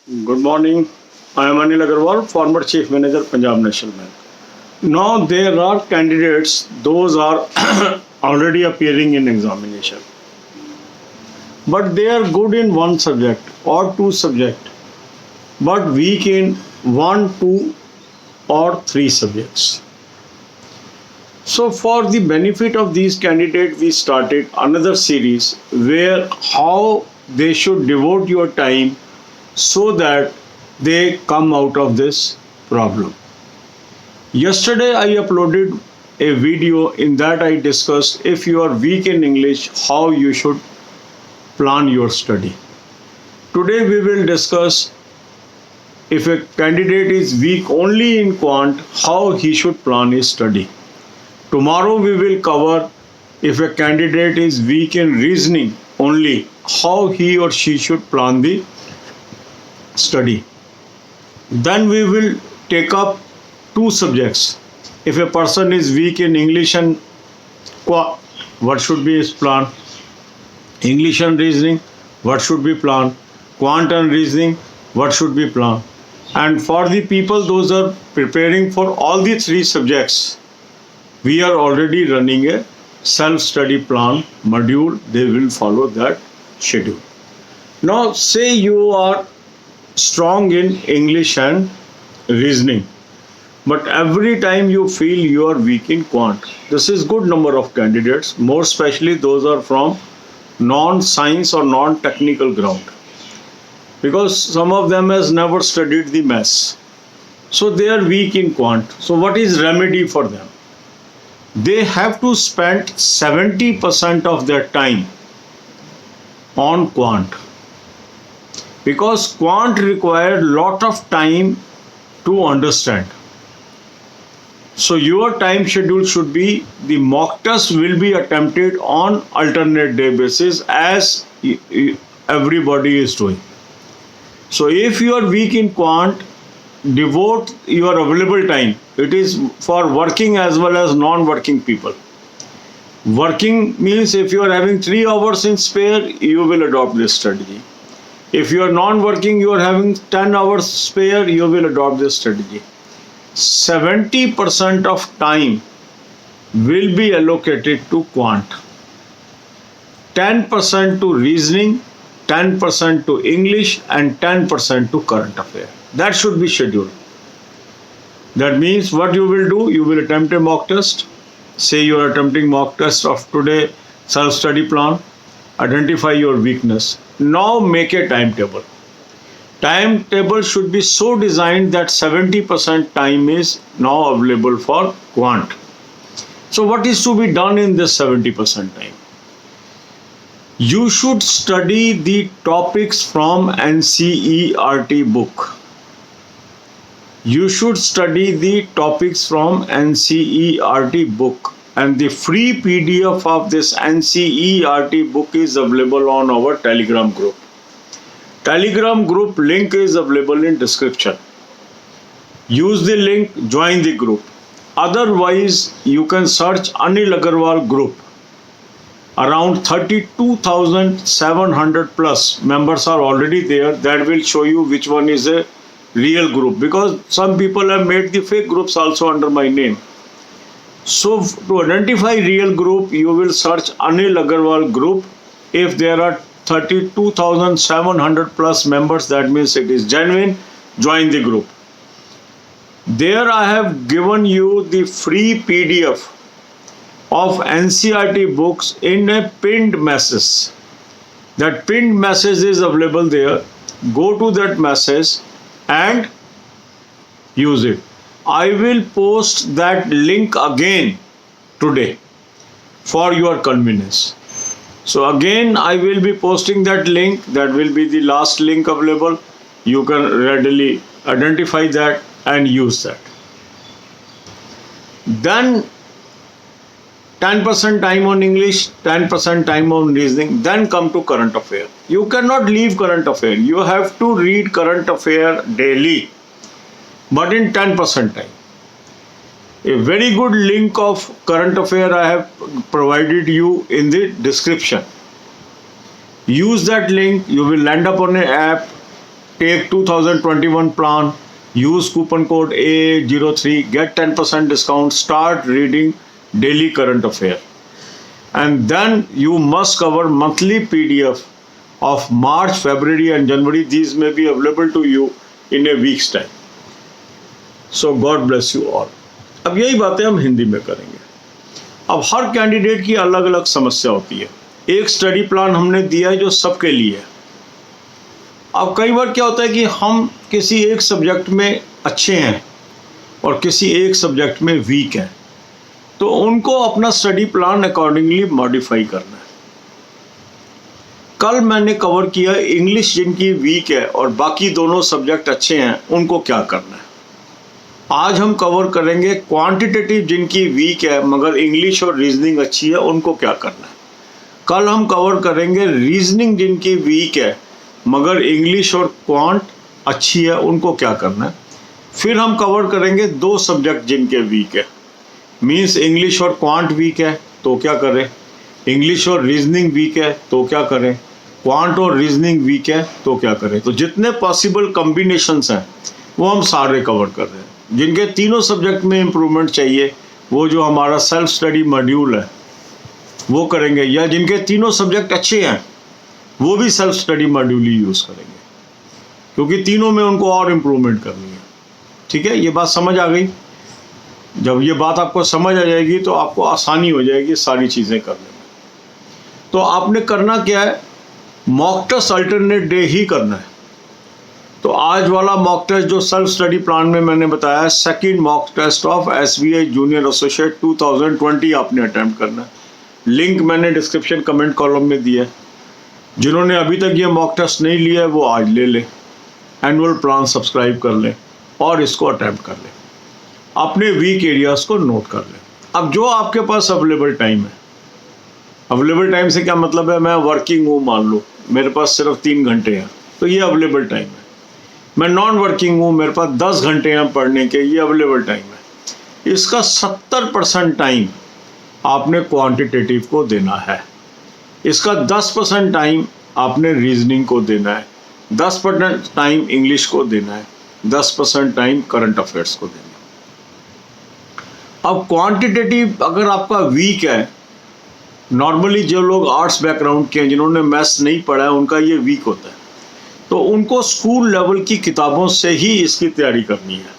Good morning. I am Anil Agarwal, former Chief Manager, Punjab National Bank. Now there are candidates; those are already appearing in examination, but they are good in one subject or two subject, but weak in one, two, or three subjects. So, for the benefit of these candidates, we started another series where how they should devote your time so that they come out of this problem. Yesterday, I uploaded a video in that I discussed if you are weak in English, how you should plan your study. Today, we will discuss if a candidate is weak only in quant, how he should plan his study. Tomorrow, we will cover if a candidate is weak in reasoning only, how he or she should plan the study. Then we will take up two subjects. If a person is weak in English and what should be his plan? English and reasoning, what should be planned? Quant and reasoning, what should be planned? And for the people those are preparing for all the three subjects, we are already running a self-study plan module. They will follow that schedule. Now say you are strong in English and reasoning, but every time you feel you are weak in quant. This is good number of candidates, more especially those are from non-science or non-technical ground, because some of them has never studied the maths, so they are weak in quant. So what is remedy for them? They have to spend 70% of their time on quant, because quant required lot of time to understand. So your time schedule should be, the mock test will be attempted on alternate day basis as everybody is doing. So if you are weak in quant, devote your available time. It is for working as well as non-working people. Working means if you are having 3 hours in spare, you will adopt this strategy. If you are non-working, you are having 10 hours spare, you will adopt this strategy. 70% of time will be allocated to quant, 10% to reasoning, 10% to English, and 10% to current affair. That should be scheduled. That means what you will do, you will attempt a mock test. Say you are attempting mock test of today, self-study plan. Identify your weakness. Now make a timetable. Timetable should be so designed that 70% time is now available for quant. So what is to be done in this 70% time? You should study the topics from NCERT book. You should study the topics from NCERT book, and the free PDF of this NCERT book is available on our Telegram group. Telegram group link is available in description. Use the link, join the group. Otherwise, you can search Anil Agarwal group. Around 32,700 plus members are already there. That will show you which one is a real group, because some people have made the fake groups also under my name. So to identify real group, you will search Anil Agarwal group. If there are 32,700 plus members, that means it is genuine. Join the group. There I have given you the free PDF of NCERT books in a pinned message. That pinned message is available there. Go to that message and use it. I will post that link again today for your convenience. So again I will be posting that link. That will be the last link available. You can readily identify that and use that. Then 10% time on English, 10% time on reasoning, then come to current affair. You cannot leave current affair. You have to read current affair daily, but in 10% time. A very good link of current affair I have provided you in the description. Use that link, you will land up on an app. take 2021 plan, use coupon code AA03, get 10% discount, start reading daily current affair. And then you must cover monthly PDF of March, February and January. These may be available to you in a week's time. So God bless you all. अब यही बातें हम हिंदी में करेंगे। अब हर candidate की अलग अलग समस्या होती है। एक स्टडी प्लान हमने दिया है जो सबके लिए है। अब कई बार क्या होता है कि हम किसी एक सब्जेक्ट में अच्छे हैं और किसी एक सब्जेक्ट में वीक हैं, तो उनको अपना स्टडी प्लान अकॉर्डिंगली मॉडिफाई करना है। कल मैंने कवर किया इंग्लिश जिनकी वीक है और बाकी दोनों सब्जेक्ट अच्छे हैं, उनको क्या करना है। आज हम कवर करेंगे क्वांटिटेटिव जिनकी वीक है मगर इंग्लिश और रीजनिंग अच्छी है, उनको क्या करना है। कल हम कवर करेंगे रीजनिंग जिनकी वीक है मगर इंग्लिश और क्वांट अच्छी है, उनको क्या करना है। फिर हम कवर करेंगे दो सब्जेक्ट जिनके वीक है, मीन्स इंग्लिश और क्वांट वीक है तो क्या करें, इंग्लिश और रीजनिंग वीक है तो क्या करें, क्वांट और रीजनिंग वीक है तो क्या करें। तो जितने पॉसिबल कॉम्बिनेशंस हैं वो हम सारे कवर कर रहे हैं। जिनके तीनों सब्जेक्ट में इम्प्रूवमेंट चाहिए वो जो हमारा सेल्फ स्टडी मॉड्यूल है वो करेंगे, या जिनके तीनों सब्जेक्ट अच्छे हैं वो भी सेल्फ स्टडी मॉड्यूल ही यूज़ करेंगे, क्योंकि तीनों में उनको और इम्प्रूवमेंट करनी है। ठीक है, ये बात समझ आ गई। जब ये बात आपको समझ आ जाएगी तो आपको आसानी हो जाएगी सारी चीज़ें करने में। तो आपने करना क्या है, मॉक टेस्ट अल्टरनेट डे ही करना है। तो आज वाला मॉक टेस्ट जो सेल्फ स्टडी प्लान में मैंने बताया, second mock test of SBI junior associate 2020 आपने अटेम्प्ट करना है। लिंक मैंने डिस्क्रिप्शन कमेंट कॉलम में दिया है। जिन्होंने अभी तक ये मॉक टेस्ट नहीं लिया है वो आज ले लें, एनुअल प्लान सब्सक्राइब कर लें और इसको अटेम्प्ट कर लें। अपने वीक एरियाज़ को नोट कर लें। अब जो आपके पास अवेलेबल टाइम है, अवेलेबल टाइम से क्या मतलब है, मैं वर्किंग हूँ मान लो, मेरे पास सिर्फ 3 घंटे हैं तो ये अवेलेबल टाइम है। मैं नॉन वर्किंग हूँ, मेरे पास 10 घंटे हैं पढ़ने के, ये अवेलेबल टाइम है। इसका 70% टाइम आपने क्वांटिटेटिव को देना है, इसका 10% टाइम आपने रीजनिंग को देना है, 10% टाइम इंग्लिश को देना है, 10% टाइम करंट अफेयर्स को देना है। अब क्वांटिटेटिव अगर आपका वीक है, नॉर्मली जो लोग आर्ट्स बैकग्राउंड के हैं जिन्होंने मैथ्स नहीं पढ़ा है उनका ये वीक होता है, तो उनको स्कूल लेवल की किताबों से ही इसकी तैयारी करनी है।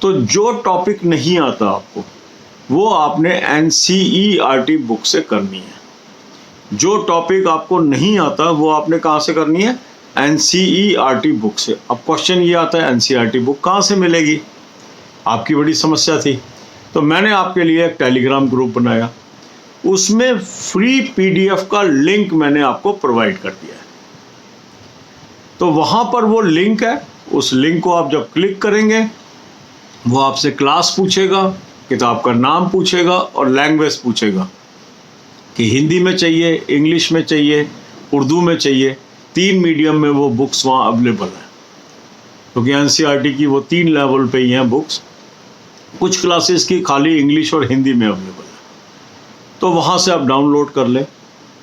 तो जो टॉपिक नहीं आता आपको वो आपने NCERT बुक से करनी है। जो टॉपिक आपको नहीं आता वो आपने कहाँ से करनी है, NCERT बुक से। अब क्वेश्चन ये आता है NCERT बुक कहाँ से मिलेगी, आपकी बड़ी समस्या थी। तो मैंने आपके लिए एक टेलीग्राम ग्रुप बनाया, उसमें फ्री PDF का लिंक मैंने आपको प्रोवाइड कर दिया है। तो वहाँ पर वो लिंक है, उस लिंक को आप जब क्लिक करेंगे वो आपसे क्लास पूछेगा, किताब का नाम पूछेगा और लैंग्वेज पूछेगा कि हिंदी में चाहिए, इंग्लिश में चाहिए, उर्दू में चाहिए। 3 मीडियम में वो बुक्स वहाँ अवेलेबल हैं, क्योंकि NCERT की वो 3 लेवल पे ही हैं बुक्स। कुछ क्लासेस की खाली इंग्लिश और हिंदी में अवेलेबल है, तो वहाँ से आप डाउनलोड कर लें।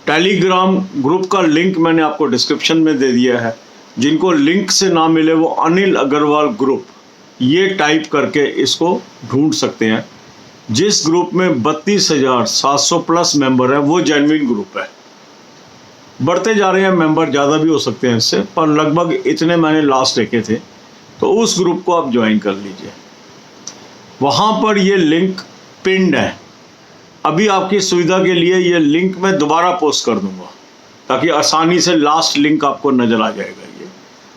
टेलीग्राम ग्रुप का लिंक मैंने आपको डिस्क्रिप्शन में दे दिया है। जिनको लिंक से ना मिले वो अनिल अग्रवाल ग्रुप ये टाइप करके इसको ढूंढ सकते हैं। जिस ग्रुप में 32,700 प्लस मेंबर है वो जेन्युइन ग्रुप है। बढ़ते जा रहे हैं मेंबर, ज़्यादा भी हो सकते हैं इससे, पर लगभग इतने मैंने लास्ट देखे थे। तो उस ग्रुप को आप ज्वाइन कर लीजिए। वहाँ पर ये लिंक पिन्ड है। अभी आपकी सुविधा के लिए ये लिंक मैं दोबारा पोस्ट कर दूंगा ताकि आसानी से लास्ट लिंक आपको नज़र आ जाएगा। ये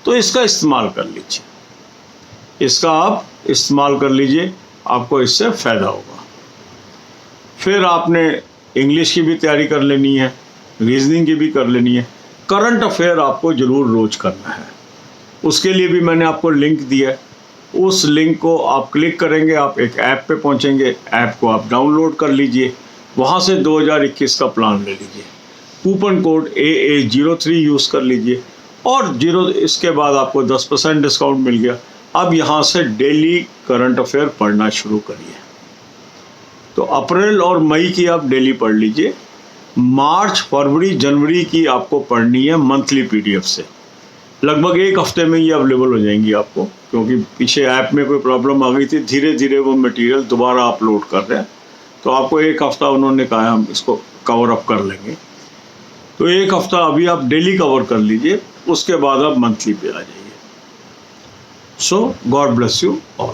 तो इसका इस्तेमाल कर लीजिए, इसका आप इस्तेमाल कर लीजिए, आपको इससे फ़ायदा होगा। फिर आपने इंग्लिश की भी तैयारी कर लेनी है, रीजनिंग की भी कर लेनी है, करंट अफेयर आपको ज़रूर रोज करना है। उसके लिए भी मैंने आपको लिंक दिया है। उस लिंक को आप क्लिक करेंगे, आप एक ऐप पे पहुंचेंगे, ऐप को आप डाउनलोड कर लीजिए, वहाँ से 2021 का प्लान ले लीजिए, कूपन कोड AA03 यूज़ कर लीजिए और इसके बाद आपको 10% डिस्काउंट मिल गया। अब यहाँ से डेली करंट अफेयर पढ़ना शुरू करिए। तो अप्रैल और मई की आप डेली पढ़ लीजिए, मार्च फरवरी जनवरी की आपको पढ़नी है मंथली PDF से। लगभग एक हफ्ते में ये अवेलेबल हो जाएंगी आपको, क्योंकि पीछे ऐप में कोई प्रॉब्लम आ गई थी, धीरे धीरे वो मटेरियल दोबारा अपलोड कर रहे हैं, तो आपको एक हफ्ता उन्होंने कहा हम इसको कवर अप कर लेंगे। तो एक हफ्ता अभी आप डेली कवर कर लीजिए, उसके बाद आप मंथली पे आ जाइए। सो गॉड ब्लेस यू ऑल।